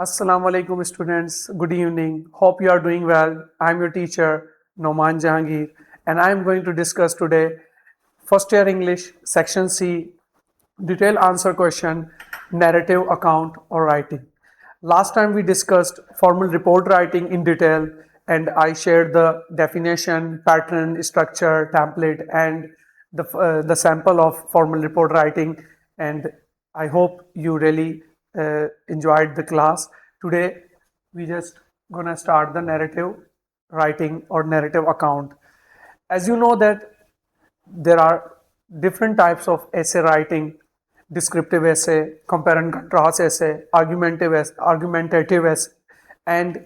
Assalamu alaikum students. Good evening. Hope you are doing well. I am your teacher Noman Jahangir and I am going to discuss today first year English section C detailed answer question narrative account or writing. Last time we discussed formal report writing in detail and I shared the definition, pattern, structure, template and the sample of formal report writing, and I hope you really enjoyed the class. Today we just gonna start the narrative writing or narrative account. As you know that there are different types of essay writing: descriptive essay, compare and contrast essay, argumentative essay, and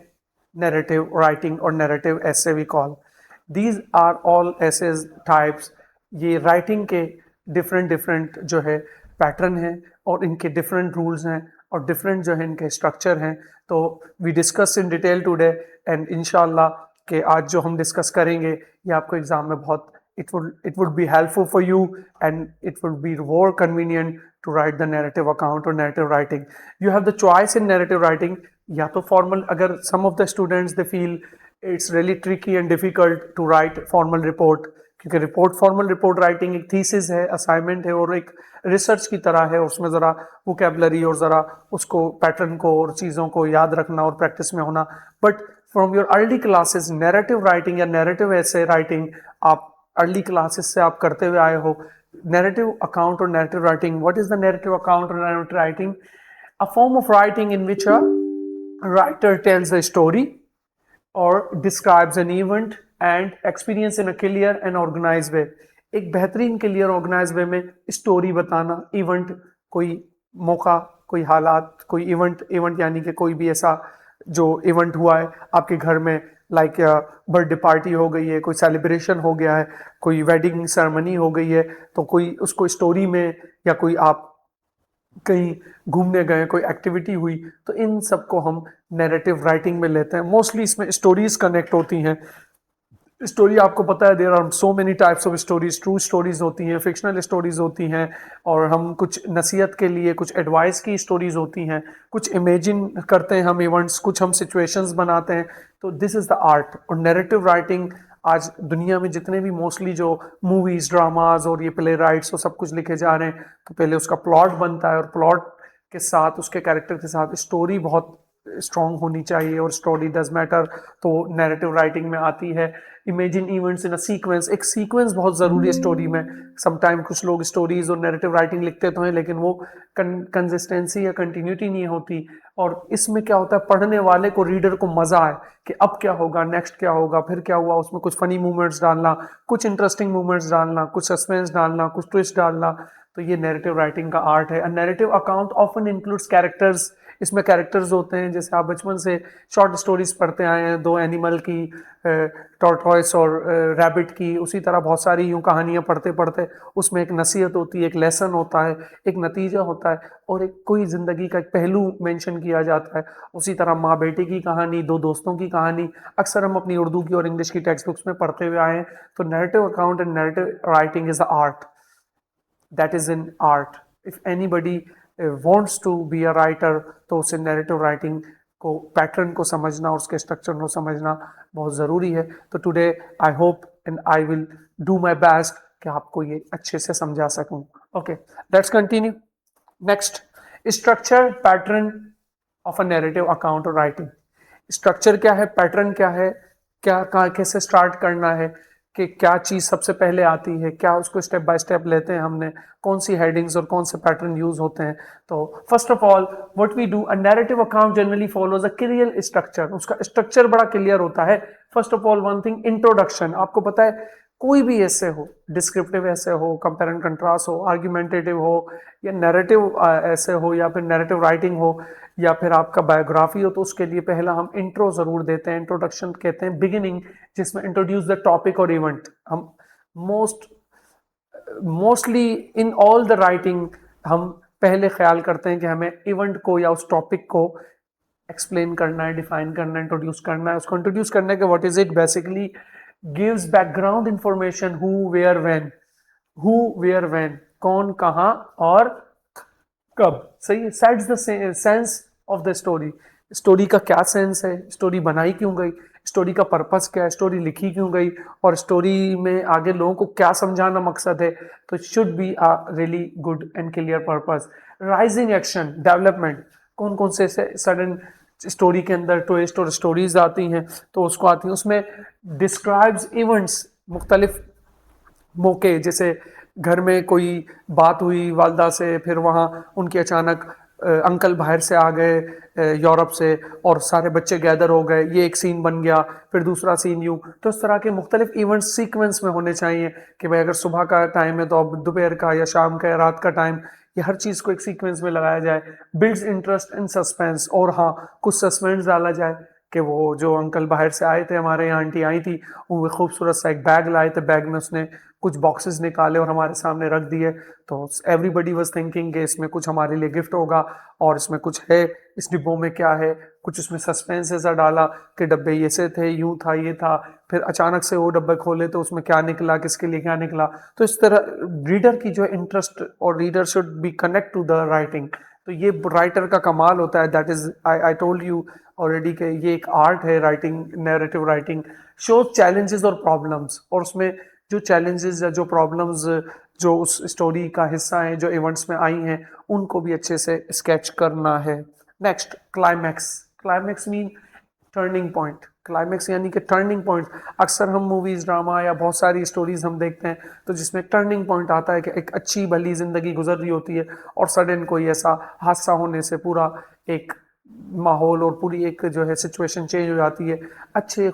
narrative writing or narrative essay we call. These are all essays types. ये writing के different different जो है pattern है और इनके different rules हैं और different जो है इनके structure हैं. तो we discuss in detail today and इंशाल्लाह कि आज जो हम डिस्कस करेंगे ये आपको एग्जाम में बहुत it would be helpful for you and it would be more convenient to write the narrative account or narrative writing. You have the choice in narrative writing, या तो formal, अगर some of the students they feel it's really tricky and difficult to write formal report, क्योंकि report formal report writing एक thesis है, assignment है और एक research की तरह है, उसमें ज़रा वोकेबलरी और ज़रा उसको पैटर्न को और चीज़ों को याद रखना और प्रैक्टिस में होना. But from your early classes narrative writing या नैरेटिव ऐसे राइटिंग आप अर्ली क्लासेस से आप करते हुए आए हो. नैरेटिव अकाउंट और narrative writing, what is the narrative account और narrative writing? A form of writing in which a writer tells a story or describes an event and experience in a clear and organized way. एक बेहतरीन clear organise way में story बताना, event, कोई मौका, कोई हालात, कोई इवेंट यानी कि कोई भी ऐसा जो इवेंट हुआ है आपके घर में, लाइक बर्थडे पार्टी हो गई है, कोई सेलिब्रेशन हो गया है, कोई वेडिंग सेरेमनी हो गई है, तो कोई उसको स्टोरी में, या कोई आप कहीं घूमने गए, कोई एक्टिविटी हुई, तो इन सबको हम नैरेटिव राइटिंग में लेते हैं. मोस्टली इसमें स्टोरीज कनेक्ट होती हैं. स्टोरी आपको पता है there are so many types of stories. True stories होती हैं, फिक्शनल स्टोरीज होती हैं, और हम कुछ नसीहत के लिए, कुछ एडवाइस की स्टोरीज होती हैं, कुछ इमेजिन करते हैं हम इवेंट्स, कुछ हम सिचुएशंस बनाते हैं. तो दिस इज द आर्ट. और नैरेटिव राइटिंग आज दुनिया में जितने भी मोस्टली जो मूवीज, ड्रामाज और ये प्ले राइट्स और सब कुछ लिखे जा रहे हैं, तो पहले उसका प्लॉट बनता है और प्लॉट के साथ, उसके कैरेक्टर के साथ स्टोरी बहुत स्ट्रॉन्ग होनी चाहिए और स्टोरी डज मैटर. तो नैरेटिव राइटिंग में आती है imagine events in a sequence. एक सीक्वेंस बहुत ज़रूरी है स्टोरी में. समटाइम कुछ लोग स्टोरीज और नैरेटिव राइटिंग लिखते तो हैं, लेकिन वो कंसिस्टेंसी या कंटिन्यूटी नहीं होती. और इसमें क्या होता है, पढ़ने वाले को, रीडर को मज़ा आए कि अब क्या होगा, नेक्स्ट क्या होगा, फिर क्या हुआ, उसमें कुछ फनी मूवमेंट्स डालना, कुछ इंटरेस्टिंग मूवमेंट्स डालना, कुछ सस्पेंस डालना, कुछ ट्विस्ट डालना. तो ये नैरेटिव राइटिंग का आर्ट है. Narrative account often includes characters. इसमें कैरेक्टर्स होते हैं, जैसे आप बचपन से शॉर्ट स्टोरीज पढ़ते आए हैं, दो एनिमल की, टॉर्टॉइस और रैबिट की, उसी तरह बहुत सारी यूं कहानियां पढ़ते पढ़ते उसमें एक नसीहत होती है, एक लेसन होता है, एक नतीजा होता है, और एक कोई ज़िंदगी का एक पहलू मेंशन किया जाता है. उसी तरह माँ बेटे की कहानी, दो दोस्तों की कहानी अक्सर हम अपनी उर्दू की और इंग्लिश की टेक्स्ट बुक्स में पढ़ते हुए आए हैं. तो narrative account and narrative writing is a art. That is in art. If anybody wants to be a writer, तो उसे नैरेटिव राइटिंग को, पैटर्न को समझना और उसके स्ट्रक्चर को समझना बहुत ज़रूरी है. तो today I hope and I will do my best कि आपको ये अच्छे से समझा सकूं. Okay, let's continue. Next, structure, pattern of a narrative account और राइटिंग. स्ट्रक्चर क्या है, पैटर्न क्या है, क्या कहाँ कैसे स्टार्ट करना है, कि क्या चीज़ सबसे पहले आती है, क्या उसको स्टेप बाय स्टेप लेते हैं हमने, कौन सी हेडिंग्स और कौन से पैटर्न यूज होते हैं. तो first of all what we do, a narrative account generally follows a clear structure. उसका स्ट्रक्चर बड़ा क्लियर होता है. First of all one thing, introduction. आपको पता है कोई भी ऐसे हो, डिस्क्रिप्टिव ऐसे हो, कंपेयर एंड कंट्रास्ट हो, आर्ग्यूमेंटेटिव हो, या नैरेटिव ऐसे हो, या फिर नैरेटिव राइटिंग हो, या फिर आपका बायोग्राफी हो, तो उसके लिए पहला हम इंट्रो जरूर देते हैं. इंट्रोडक्शन कहते हैं बिगिनिंग, जिसमें इंट्रोड्यूस द टॉपिक और इवेंट. हम mostly in all the writing हम पहले ख्याल करते हैं कि हमें इवेंट को या उस टॉपिक को एक्सप्लेन करना है, डिफाइन करना है, इंट्रोड्यूस करना है. उसको इंट्रोड्यूस करने के what is it, basically gives background information, who where when. Who where when, कौन कहाँ और कब. सही है, sets the sense of the story. Story का क्या सेंस है, स्टोरी बनाई क्यों गई, स्टोरी का पर्पस क्या है, स्टोरी लिखी क्यों गई, और स्टोरी में आगे लोगों को क्या समझाना मकसद है। तो should be a really good and clear purpose. Rising action development, कौन कौन से सडन स्टोरी के अंदर ट्विस्ट और स्टोरीज आती हैं तो उसको आती हैं, उसमें डिस्क्राइब्स इवेंट्स, मुख्तलिफ मौके, जैसे घर में कोई बात हुई वालदा से, फिर वहाँ उनके अचानक अंकल बाहर से आ गए यूरोप से और सारे बच्चे गैदर हो गए, ये एक सीन बन गया, फिर दूसरा सीन यूं। तो इस तरह के मुख्तलिफ इवेंट सीक्वेंस में होने चाहिए कि भाई अगर सुबह का टाइम है तो अब दोपहर का या शाम का या रात का टाइम, ये हर चीज़ को एक सीक्वेंस में लगाया जाए। बिल्ड्स इंटरेस्ट इन सस्पेंस, और हाँ कुछ सस्पेंस डाला जाए कि वो जो अंकल बाहर से आए थे, हमारे यहाँ आंटी आई थी, वो खूबसूरत सा एक बैग लाए थे, बैग में उसने कुछ बॉक्सेस निकाले और हमारे सामने रख दिए। तो एवरीबडी वाज थिंकिंग कि इसमें कुछ हमारे लिए गिफ्ट होगा और इसमें कुछ है, इस डिब्बों में क्या है, कुछ उसमें सस्पेंस ऐसा डाला कि डब्बे ये से थे, यूं था, ये था, फिर अचानक से वो डब्बे खोले तो उसमें क्या निकला, किसके लिए क्या निकला। तो इस तरह रीडर की जो इंटरेस्ट, और reader should be connect to the writing. तो ये राइटर का कमाल होता है। That is I told you already कि ये एक आर्ट है writing, narrative writing. Show challenges और प्रॉब्लम्स, और उसमें जो चैलेंजेस या जो प्रॉब्लम्स जो उस स्टोरी का हिस्सा है, जो इवेंट्स में आई हैं, उनको भी अच्छे से स्केच करना है। Next, climax. Climax mean turning point. Climax यानी कि टर्निंग पॉइंट। अक्सर हम मूवीज, ड्रामा या बहुत सारी स्टोरीज हम देखते हैं तो जिसमें टर्निंग पॉइंट आता है कि एक अच्छी भली जिंदगी गुजर रही होती है और सडन कोई ऐसा हादसा होने से पूरा एक माहौल और पूरी एक जो है सिचुएशन चेंज हो जाती है। अच्छे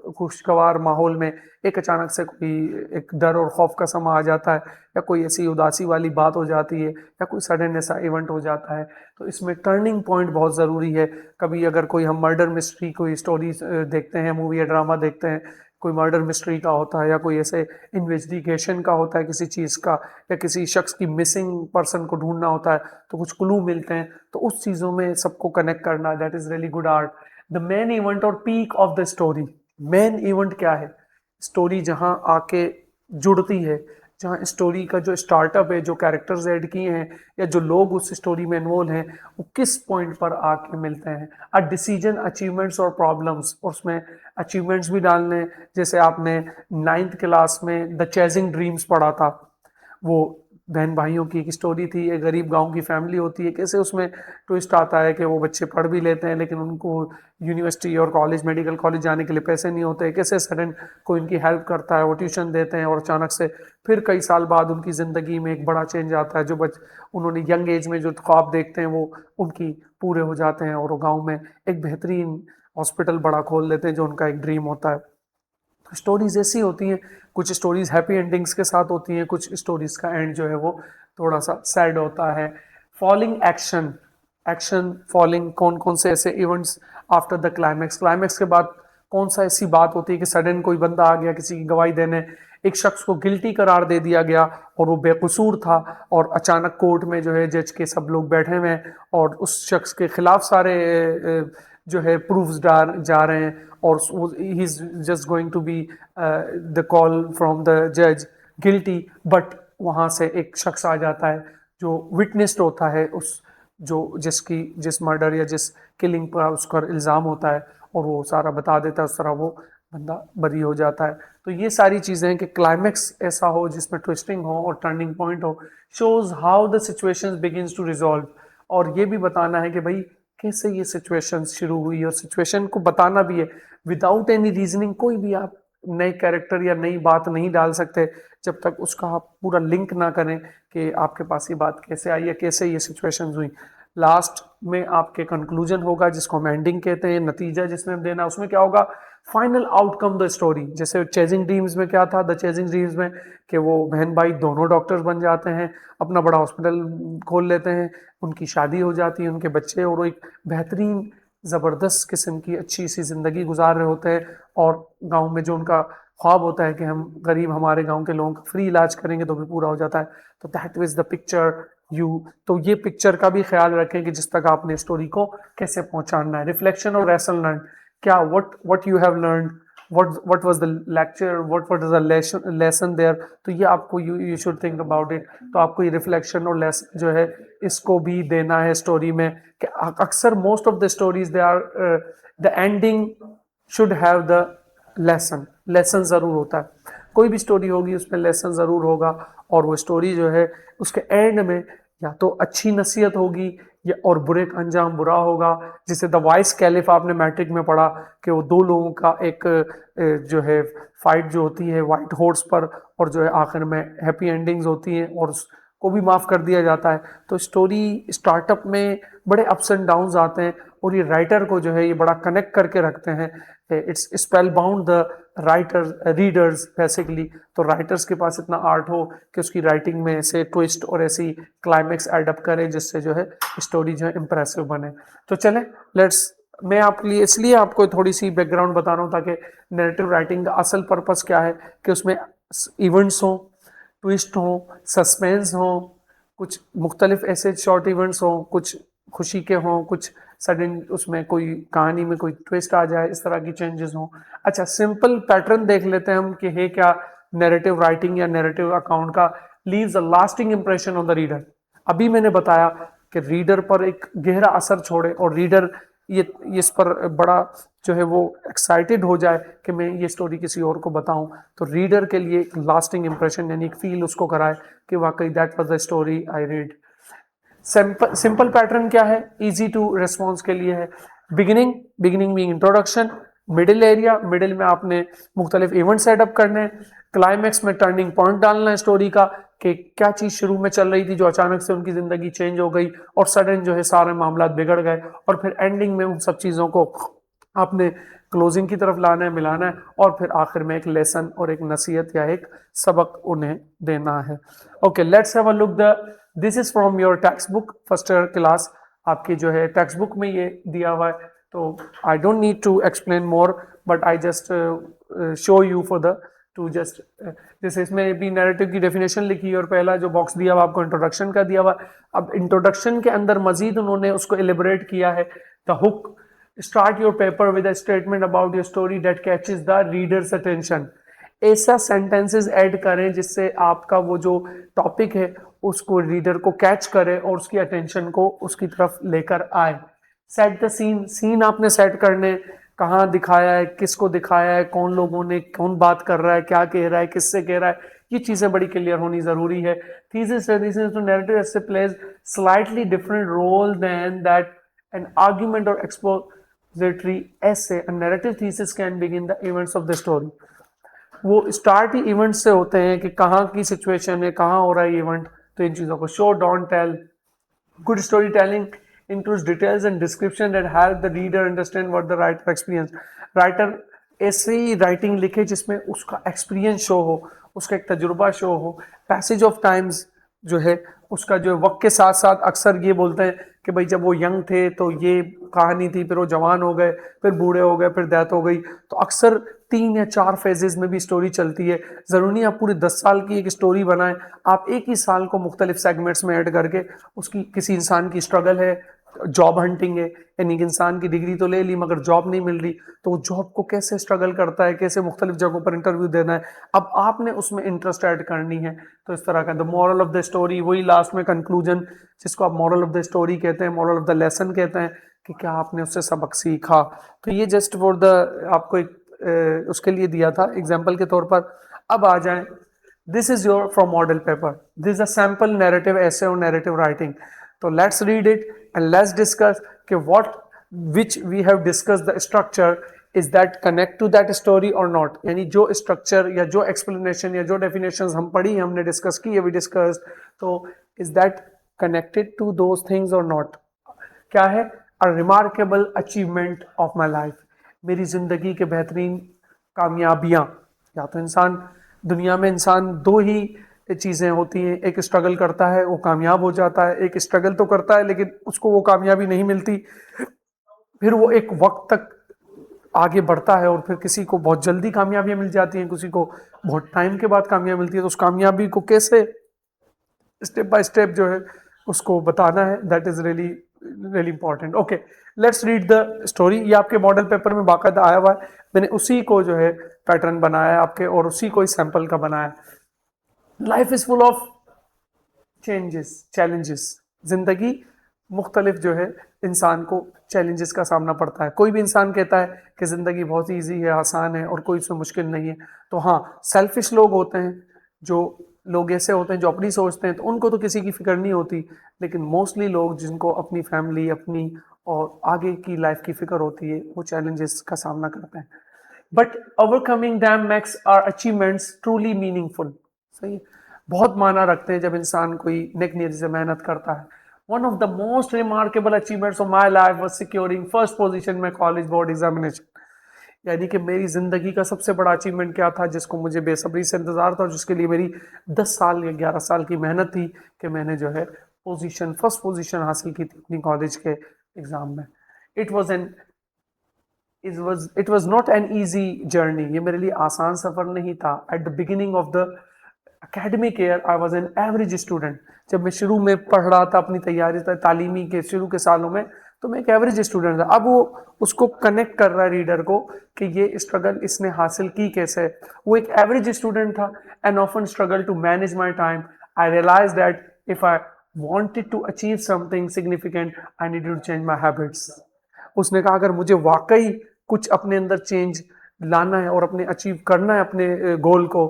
खुशगवार माहौल में एक अचानक से कोई एक डर और खौफ का समा आ जाता है, या कोई ऐसी उदासी वाली बात हो जाती है, या कोई सडन ऐसा इवेंट हो जाता है। तो इसमें टर्निंग पॉइंट बहुत ज़रूरी है। कभी अगर कोई हम मर्डर मिस्ट्री कोई स्टोरी देखते हैं, मूवी या ड्रामा देखते हैं, कोई मर्डर मिस्ट्री का होता है या कोई ऐसे इन्वेस्टिगेशन का होता है किसी चीज़ का, या किसी शख्स की मिसिंग पर्सन को ढूंढना होता है, तो कुछ क्लू मिलते हैं, तो उस चीज़ों में सबको कनेक्ट करना, that is really good art. The main event और peak of the story. Main event क्या है? स्टोरी जहां आके जुड़ती है, जहां स्टोरी का जो स्टार्टअप है, जो कैरेक्टर्स ऐड किए हैं, या जो लोग उस स्टोरी में इन्वॉल्व हैं, वो किस पॉइंट पर आके मिलते हैं। अ डिसीजन, अचीवमेंट्स और प्रॉब्लम्स, और उसमें अचीवमेंट्स भी डालने हैं। जैसे आपने 9th क्लास में द चेजिंग ड्रीम्स पढ़ा था, वो बहन भाइयों की एक स्टोरी थी, एक गरीब गांव की फैमिली होती है, कैसे उसमें ट्विस्ट आता है कि वो बच्चे पढ़ भी लेते हैं लेकिन उनको यूनिवर्सिटी और कॉलेज, मेडिकल कॉलेज जाने के लिए पैसे नहीं होते, कैसे सडन कोई उनकी हेल्प करता है, वो ट्यूशन देते हैं, और अचानक से फिर कई साल बाद उनकी ज़िंदगी में एक बड़ा चेंज आता है। जो उन्होंने यंग एज में जो ख्वाब देखते हैं वो उनकी पूरे हो जाते हैं, और वो गाँव में एक बेहतरीन हॉस्पिटल बड़ा खोल लेते हैं जो उनका एक ड्रीम होता है। स्टोरीज ऐसी होती हैं, कुछ स्टोरीज हैप्पी एंडिंग्स के साथ होती हैं, कुछ स्टोरीज का एंड जो है वो थोड़ा सा सैड होता है। फॉलिंग एक्शन, एक्शन फॉलिंग, कौन कौन से ऐसे events after the climax, climax के बाद कौन सा ऐसी बात होती है कि सडन कोई बंदा आ गया किसी की गवाही देने, एक शख्स को गिल्टी करार दे दिया गया और वो बेकसूर था, और अचानक कोर्ट में जो है जज के सब लोग बैठे हुए हैं और उस शख्स के खिलाफ सारे जो है प्रूफ्स जा रहे हैं, और he is just going to be the call from the जज गिल्टी, बट वहाँ से एक शख्स आ जाता है जो विटनेस्ड होता है उस जो जिस मर्डर या जिस किलिंग पर उसका इल्ज़ाम होता है, और वो सारा बता देता है, उस तरह वो बंदा बरी हो जाता है। तो ये सारी चीज़ें हैं कि क्लाइमैक्स ऐसा हो जिसमें ट्विस्टिंग हो और टर्निंग पॉइंट हो, shows how the situations begins to resolve, और ये भी बताना है कि भाई कैसे ये सिचुएशन शुरू हुई, और सिचुएशन को बताना भी है। विदाउट एनी रीजनिंग कोई भी आप नए कैरेक्टर या नई बात नहीं डाल सकते जब तक उसका आप पूरा लिंक ना करें कि आपके पास ये बात कैसे आई है, कैसे ये सिचुएशंस हुई। लास्ट में आपके कंक्लूजन होगा जिसको हम एंडिंग कहते हैं, नतीजा जिसमें हम देना, उसमें क्या होगा, फाइनल आउटकम द स्टोरी। जैसे चेजिंग ड्रीम्स में क्या था, द चेजिंग ड्रीम्स में कि वो बहन भाई दोनों डॉक्टर्स बन जाते हैं, अपना बड़ा हॉस्पिटल खोल लेते हैं, उनकी शादी हो जाती है, उनके बच्चे, और वो एक बेहतरीन ज़बरदस्त किस्म की अच्छी सी ज़िंदगी गुजार रहे होते हैं, और गांव में जो उनका ख्वाब होता है कि हम गरीब हमारे गांव के लोगों का फ्री इलाज करेंगे तो भी पूरा हो जाता है। तो that is the picture you. तो ये पिक्चर का भी ख्याल रखें कि जिस तक आपने स्टोरी को कैसे पहुंचाना है। रिफ्लेक्शन और लेसन लर्न, क्या what you have learn, what was the lecture, what was the lesson there, तो ये आपको you should think about it। तो आपको ये रिफ्लेक्शन और लेसन जो है इसको भी देना है स्टोरी में कि अक्सर most of the stories they are the ending should have the lesson ज़रूर होता है। कोई भी स्टोरी होगी उसमें लेसन ज़रूर होगा, और वो स्टोरी जो है उसके एंड में या तो अच्छी नसीहत होगी या और बुरे का अंजाम बुरा होगा। जिसे द वाइस कैलिफ आपने मैट्रिक में पढ़ा कि वो दो लोगों का एक जो है फाइट जो होती है वाइट हॉर्स पर, और जो है आखिर में हैप्पी एंडिंग्स होती हैं और को भी माफ़ कर दिया जाता है। तो स्टोरी स्टार्टअप में बड़े अप्स एंड डाउन्स आते हैं, और ये राइटर को जो है ये बड़ा कनेक्ट करके रखते हैं। It's spell bound the writers readers basically. तो राइटर्स के पास इतना आर्ट हो कि उसकी राइटिंग में ऐसे ट्विस्ट और ऐसी क्लाइमेक्स एडअप करे जिससे जो है स्टोरी जो है इम्प्रेसिव बने। तो चलें लेट्स, मैं आपके लिए इसलिए आपको थोड़ी सी बैकग्राउंड बता रहा हूँ ताकि नैरेटिव राइटिंग का असल पर्पस क्या है कि उसमें इवेंट्स हों, ट्विस्ट हों, सस्पेंस हों, कुछ मुख्तलिफ ऐसे शॉर्ट इवेंट्स हों, कुछ खुशी के हों, कुछ सडन उसमें कोई कहानी में कोई ट्विस्ट आ जाए, इस तरह की चेंजेस हों। अच्छा, सिंपल पैटर्न देख लेते हैं हम कि है क्या नैरेटिव राइटिंग या नैरेटिव अकाउंट का leaves a lasting impression on the reader. अभी मैंने बताया कि रीडर पर एक गहरा असर छोड़े और रीडर ये इस पर बड़ा जो है वो एक्साइटेड हो जाए कि मैं ये स्टोरी किसी और को बताऊं। तो रीडर के लिए एक लास्टिंग इंप्रेशन यानी एक फील उसको कराए कि वाकई that was the story I read. Simple pattern क्या है, इजी टू रिस्पॉन्स के लिए है। Beginning meaning introduction, middle area, middle में आपने मुख्तलिफ इवेंट सेटअप करने हैं, क्लाइमैक्स में टर्निंग पॉइंट डालना है स्टोरी का कि क्या चीज़ शुरू में चल रही थी जो अचानक से उनकी ज़िंदगी चेंज हो गई और सडन जो है सारे मामला बिगड़ गए, और फिर एंडिंग में उन सब चीज़ों को आपने क्लोजिंग की तरफ लाना है, मिलाना है, और फिर आखिर में एक लेसन और एक नसीहत या एक सबक उन्हें देना है। Okay, let's have a look the this is from your text book first year class. आपकी जो है टेक्स्ट बुक में ये दिया हुआ है, तो I don't need to explain more but I just show you for the to just जैसे इसमें भी नैरेटिव की डेफिनेशन लिखी है और पहला जो बॉक्स दिया हुआ आपको इंट्रोडक्शन का दिया हुआ। अब इंट्रोडक्शन के अंदर मजीद उन्होंने उसको एलिबरेट किया है। The hook, start your paper with a statement about your story that catches the readers attention. ऐसा सेंटेंसेस ऐड करें जिससे आपका वो जो टॉपिक है उसको रीडर को कैच करे और उसकी अटेंशन को उसकी तरफ लेकर आए। सेट द सीन, सीन आपने सेट करने, कहाँ दिखाया है, किसको दिखाया है, कौन लोगों ने, कौन बात कर रहा है, क्या कह रहा है, किससे कह रहा है, ये चीज़ें बड़ी क्लियर होनी ज़रूरी है। Thesis to narrative essay plays slightly different role than that an argument और expository essay. A narrative thesis can begin the events of the story. वो स्टार्ट ही इवेंट से होते हैं कि कहाँ की सिचुएशन है, कहाँ हो रहा है इवेंट। तो इन चीज़ों को show don't tell, good storytelling includes details and description that help the reader understand what the writer experienced। Writer ऐसे ही राइटिंग लिखे जिसमें उसका एक्सपीरियंस शो हो, उसका एक तजुर्बा शो हो। पैसेज ऑफ टाइम्स जो है उसका जो वक्त के साथ साथ अक्सर ये बोलते हैं कि भाई जब वो यंग थे तो ये कहानी थी, फिर वो जवान हो गए, फिर बूढ़े हो गए, फिर डेथ हो गई। तो अक्सर 3 या 4 फेजेस में भी स्टोरी चलती है। ज़रूरी नहीं आप पूरी 10 साल की एक स्टोरी बनाएं, आप एक ही साल को मुख्तलिफ सेगमेंट्स में ऐड करके उसकी किसी इंसान की स्ट्रगल है, जॉब हंटिंग है, यानी कि इंसान की डिग्री तो ले ली मगर जॉब नहीं मिल रही, तो वो जॉब को कैसे स्ट्रगल करता है, कैसे मुख्तलिफ जगहों पर इंटरव्यू देना है, अब आपने उसमें इंटरेस्ट ऐड करनी है। तो इस तरह का the moral of the story, वही लास्ट में कंक्लूजन जिसको आप मॉरल ऑफ द स्टोरी कहते हैं, मॉरल ऑफ द लेसन कहते हैं कि क्या आपने उससे सबक सीखा। तो ये जस्ट फॉर द आपको एक उसके लिए दिया था एग्जाम्पल के तौर पर। अब आ जाए, this is your from model paper, this is a sample narrative essay और नैरेटिव राइटिंग। तो let's read it and let's discuss कि what which we have discuss the structure is that connect to that story और not. यानी जो structure या जो explanation या जो डेफिनेशंस हम पढ़ी, हमने डिस्कस की, वी डिस्कस, तो is that connected to those things और नॉट। क्या है, a remarkable achievement of my life, मेरी जिंदगी के बेहतरीन कामयाबियां। या तो इंसान, दुनिया में इंसान दो ही चीज़ें होती हैं, एक स्ट्रगल करता है वो कामयाब हो जाता है, एक स्ट्रगल तो करता है लेकिन उसको वो कामयाबी नहीं मिलती, फिर वो एक वक्त तक आगे बढ़ता है और फिर किसी को बहुत जल्दी कामयाबियां मिल जाती हैं, किसी को बहुत टाइम के बाद कामयाबी मिलती है। तो उस कामयाबी को कैसे स्टेप बाय स्टेप जो है उसको बताना है, that is really really important. Okay, let's read the story. ये आपके मॉडल पेपर में बाकायदा आया हुआ है, मैंने उसी को जो है पैटर्न बनाया है आपके, और उसी को इस सैंपल का बनाया है। Life is full of changes, challenges. जिंदगी मुख्तलिफ जो है इंसान को चैलेंजेस का सामना पड़ता है। कोई भी इंसान कहता है कि जिंदगी बहुत ईजी है, आसान है, और कोई उसमें मुश्किल नहीं है। तो हाँ, सेल्फिश लोग होते हैं, जो लोग ऐसे होते हैं जो अपनी सोचते हैं, तो उनको तो किसी की फिक्र नहीं होती। लेकिन मोस्टली लोग जिनको अपनी फैमिली, अपनी और आगे की लाइफ की फिक्र होती है, वो चैलेंजेस का सामना करते हैं। But overcoming them makes our achievements truly meaningful. सही है, बहुत माना रखते हैं जब इंसान कोई नेक नीयत से मेहनत करता है। One of the most remarkable achievements of my life was securing first position में कॉलेज बोर्ड एग्जामिनेशन। यानी कि मेरी जिंदगी का सबसे बड़ा अचीवमेंट क्या था, जिसको मुझे बेसब्री से इंतजार था, और जिसके लिए मेरी 10 साल या 11 साल की मेहनत थी, कि मैंने जो है फर्स्ट पोजीशन हासिल की थी अपनी कॉलेज के एग्जाम में। It was an it was not an easy journey. ये मेरे लिए आसान सफर नहीं था। At the beginning of the academic year I was an average student। जब मैं शुरू में पढ़ रहा था, अपनी तैयारी था तालीमी के शुरू के सालों में, तो मैं एक एवरेज स्टूडेंट था। अब वो उसको कनेक्ट कर रहा है रीडर को कि ये स्ट्रगल इसने हासिल की कैसे। वो एक एवरेज स्टूडेंट था and often struggle to manage my time. I realise that if I wanted to achieve something significant I needed to change my habits। उसने कहा अगर मुझे वाकई कुछ अपने अंदर चेंज लाना है और अपने अचीव करना है अपने गोल को,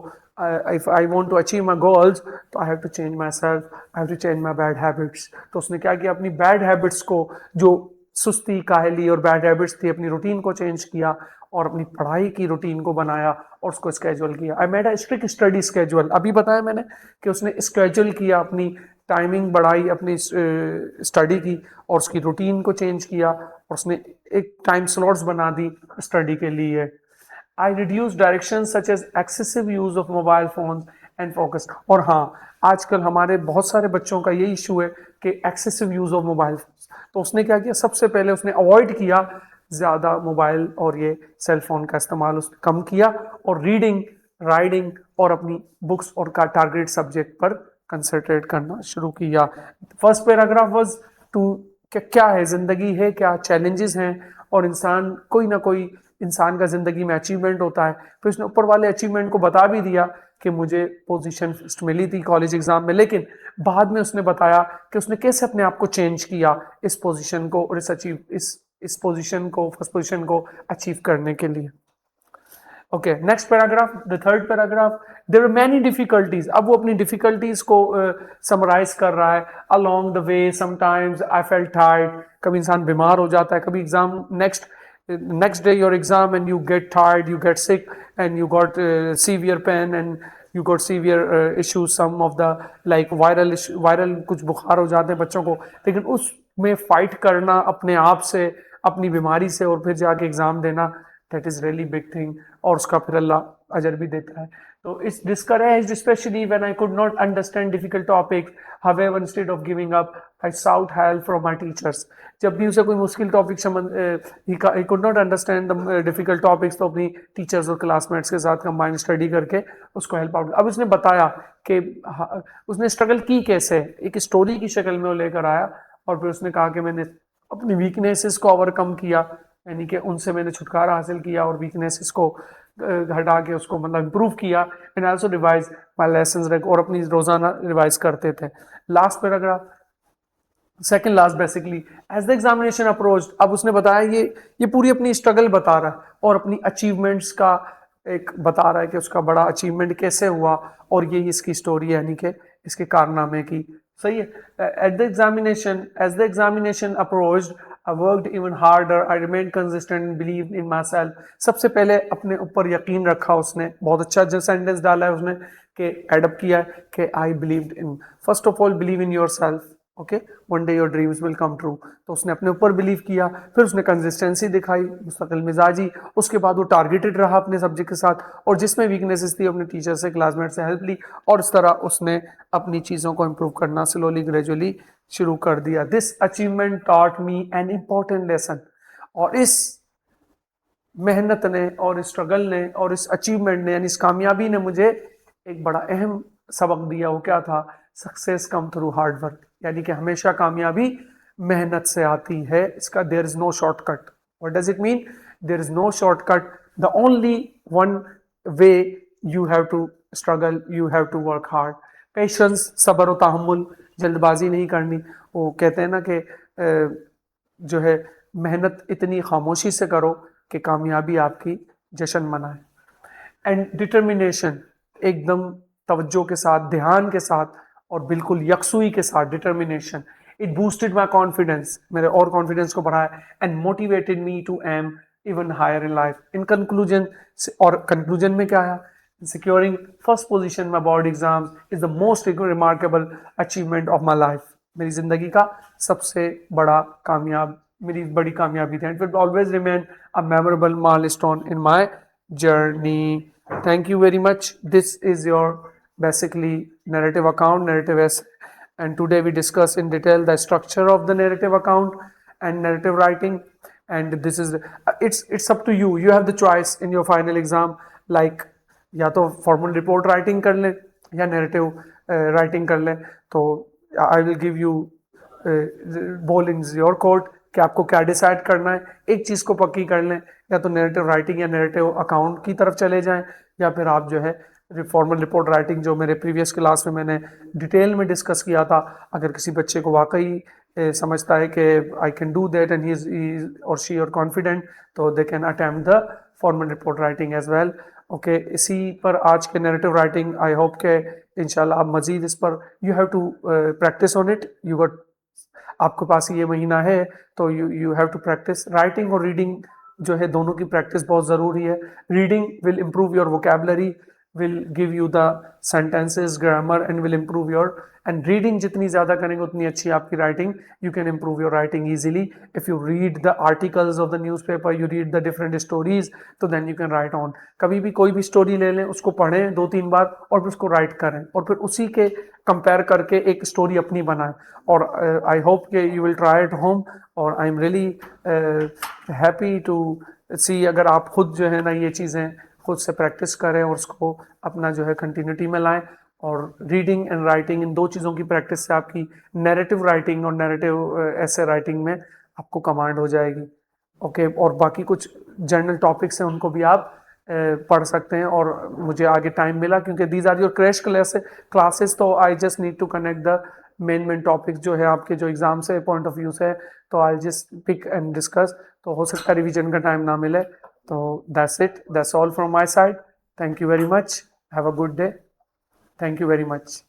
if I want to achieve my goals, तो I have to change myself, I have to change my bad habits। तो उसने क्या किया, अपनी बैड हैबिट्स को, जो सुस्ती, काहली और बैड हैबिट्स थी, अपनी रूटीन को चेंज किया और अपनी पढ़ाई की रूटीन को बनाया और उसको स्केड्यूल किया। I made a strict study schedule. अभी बताया मैंने कि उसने स्केड्यूल किया, अपनी टाइमिंग बढ़ाई अपनी स्टडी की, और उसकी रूटीन को चेंज किया, और उसने एक टाइम स्लॉट्स बना दी स्टडी के लिए। I reduce directions such as excessive use of mobile phones and focus। और हाँ, आजकल हमारे बहुत सारे बच्चों का ये इशू है कि excessive use of mobile phones. तो उसने क्या किया, सबसे पहले उसने अवॉइड किया ज़्यादा मोबाइल और ये सेल फोन का इस्तेमाल उसने कम किया, और रीडिंग, राइडिंग और अपनी बुक्स और का टारगेट सब्जेक्ट पर कंसंट्रेट करना शुरू किया। फर्स्ट पैराग्राफ वाज टू, क्या है ज़िंदगी, है क्या, चैलेंजेस हैं, और इंसान कोई ना कोई इंसान का जिंदगी में अचीवमेंट होता है। तो इसने ऊपर वाले अचीवमेंट को बता भी दिया कि मुझे पोजीशन फर्स्ट मिली थी कॉलेज एग्जाम में, लेकिन बाद में उसने बताया कि उसने कैसे अपने आप को चेंज किया इस पोजीशन को, और इस पोजीशन को, फर्स्ट पोजीशन को अचीव करने के लिए। Okay, next paragraph, the third paragraph, there are many difficulties. अब वो अपनी डिफिकल्टीज को समराइज कर रहा है। Along the way sometimes I felt tired. कभी इंसान बीमार हो जाता है, कभी exam next day your exam and you get tired, you get sick, and you got severe pain, and you got severe issues, some of the like viral कुछ बुखार हो जाते हैं बच्चों को। लेकिन उसमें फाइट करना अपने आप से, अपनी बीमारी से, और फिर जाके एग्जाम देना, that is really big thing, और उसका फिर अल्लाह अजर भी देता है। तो इस discouraged especially when I could not understand difficult topics, however instead of giving up I sought help from my teachers। जब भी उसे कोई मुश्किल टॉपिक समझ, he could not understand the difficult topics, तो अपनी टीचर्स और क्लासमेट्स के साथ कंबाइन स्टडी करके उसको हेल्प आउट। अब उसने बताया कि उसने स्ट्रगल की कैसे, एक स्टोरी की शक्ल में वो लेकर आया, और फिर उसने कहा कि मैंने अपनी वीकनेसेस को ओवरकम किया, यानी कि उनसे मैंने छुटकारा हासिल किया, और वीकनेसेस को घटा के उसको मतलब इम्प्रूव किया। And also revise my lessons, और अपनी रोजाना रिवाइज करते थे। Last paragraph, second last, basically as the examination approached. अब उसने बताया ये पूरी अपनी स्ट्रगल बता रहा है, और अपनी अचीवमेंट्स का एक बता रहा है कि उसका बड़ा अचीवमेंट कैसे हुआ, और ये इसकी स्टोरी है, यानी कि इसके कारनामे की। सही है। At the examination, as the examination approached I worked even harder, I remained consistent and believed in myself। सबसे पहले अपने ऊपर यकीन रखा उसने। बहुत अच्छा जो सेंटेंस डाला है उसने, कि एडप्ट किया है कि I believed in, first of all believe in yourself, okay, one day your dreams will come true. तो उसने अपने ऊपर बिलीव किया, फिर उसने कंसिस्टेंसी दिखाई, मुस्तकिल मिजाजी, उसके बाद वो टारगेटेड रहा अपने सब्जेक्ट के साथ, और जिसमें वीकनेसेस थी अपने टीचर से, क्लासमेट से हेल्प ली, और इस तरह उसने अपनी चीज़ों को इम्प्रूव करना स्लोली ग्रेजुअली शुरू कर दिया। This achievement taught me an important lesson. और इस मेहनत ने, और इस स्ट्रगल ने, और इस अचीवमेंट ने, यानी इस कामयाबी ने मुझे एक बड़ा अहम सबक दिया। वो क्या था? Success come through hard work. यानी कि हमेशा कामयाबी मेहनत से आती है, इसका there is no shortcut. What does it mean? There is no shortcut. The only one way, you have to struggle, you have to work hard. Patience, सब्र और तहम्मुल, जल्दबाजी नहीं करनी. वो कहते हैं ना कि जो है मेहनत इतनी खामोशी से करो कि कामयाबी आपकी जश्न मनाए. एंड डिटर्मिनेशन, एकदम तवज्जो के साथ, ध्यान के साथ और बिल्कुल यकसुई के साथ determination. It boosted my confidence, मेरे और कॉन्फिडेंस को बढ़ाया. And motivated me to aim even higher in life. In conclusion, और कंक्लूजन में क्या है? Securing first position my board exams is the most remarkable achievement of my life. मेरी जिंदगी का सबसे बड़ा कामयाब, मेरी बड़ी कामयाबी थी. It will always remain a memorable milestone in my journey. Thank you very much. This is your basically narrative account, narrative essay, and today we discuss in detail the structure of the narrative account and narrative writing. And this is it's up to you. You have the choice in your final exam, like या तो formal report writing कर लें या narrative writing कर लें. तो I will give you ball in your court कि आपको क्या डिसाइड करना है. एक चीज़ को पक्की कर लें, या तो नैरेटिव राइटिंग या नैरेटिव अकाउंट की तरफ चले जाएं, या फिर आप जो है फॉर्मल रिपोर्ट राइटिंग, जो मेरे प्रीवियस क्लास में मैंने डिटेल में डिस्कस किया था. अगर किसी बच्चे को वाकई समझता है कि I can do that and he is और शी और कॉन्फिडेंट, तो they can attempt the formal report writing as well. Okay, इसी पर आज के नैरेटिव राइटिंग, आई होप के इंशाल्लाह आप मजीद इस पर you have to practice on it. You got, आपके पास ये महीना है तो you have to practice. Writing और रीडिंग जो है दोनों की प्रैक्टिस बहुत ज़रूरी है. Reading will improve your vocabulary, will give you the sentences, grammar, and will improve your. And reading जितनी ज़्यादा करेंगे उतनी अच्छी आपकी writing. You can improve your writing easily if you read the articles of the newspaper, you read the different stories, तो then you can write on. कभी भी कोई भी स्टोरी ले लें, उसको पढ़ें 2-3 बार और फिर उसको राइट करें, और फिर उसी के कंपेयर करके एक स्टोरी अपनी बनाएं. और आई होप कि you will try at home. और I am really happy to see, अगर आप खुद जो है ना ये चीज़ें खुद से प्रैक्टिस करें और उसको अपना जो है कंटिन्यूटी में लाएं. और रीडिंग एंड राइटिंग, इन दो चीज़ों की प्रैक्टिस से आपकी नैरेटिव राइटिंग और नैरेटिव ऐसे राइटिंग में आपको कमांड हो जाएगी. ओके, और बाकी कुछ जनरल टॉपिक्स हैं उनको भी आप पढ़ सकते हैं. और मुझे आगे टाइम मिला क्योंकि these are your crash classes, तो I just need to connect the main topics जो है आपके जो एग्जाम से पॉइंट ऑफ व्यू से, तो I just pick and discuss. तो हो सकता है रिवीजन का टाइम ना मिले. तो that's it, that's all from my side. Thank you very much. Have a good day. Thank you very much.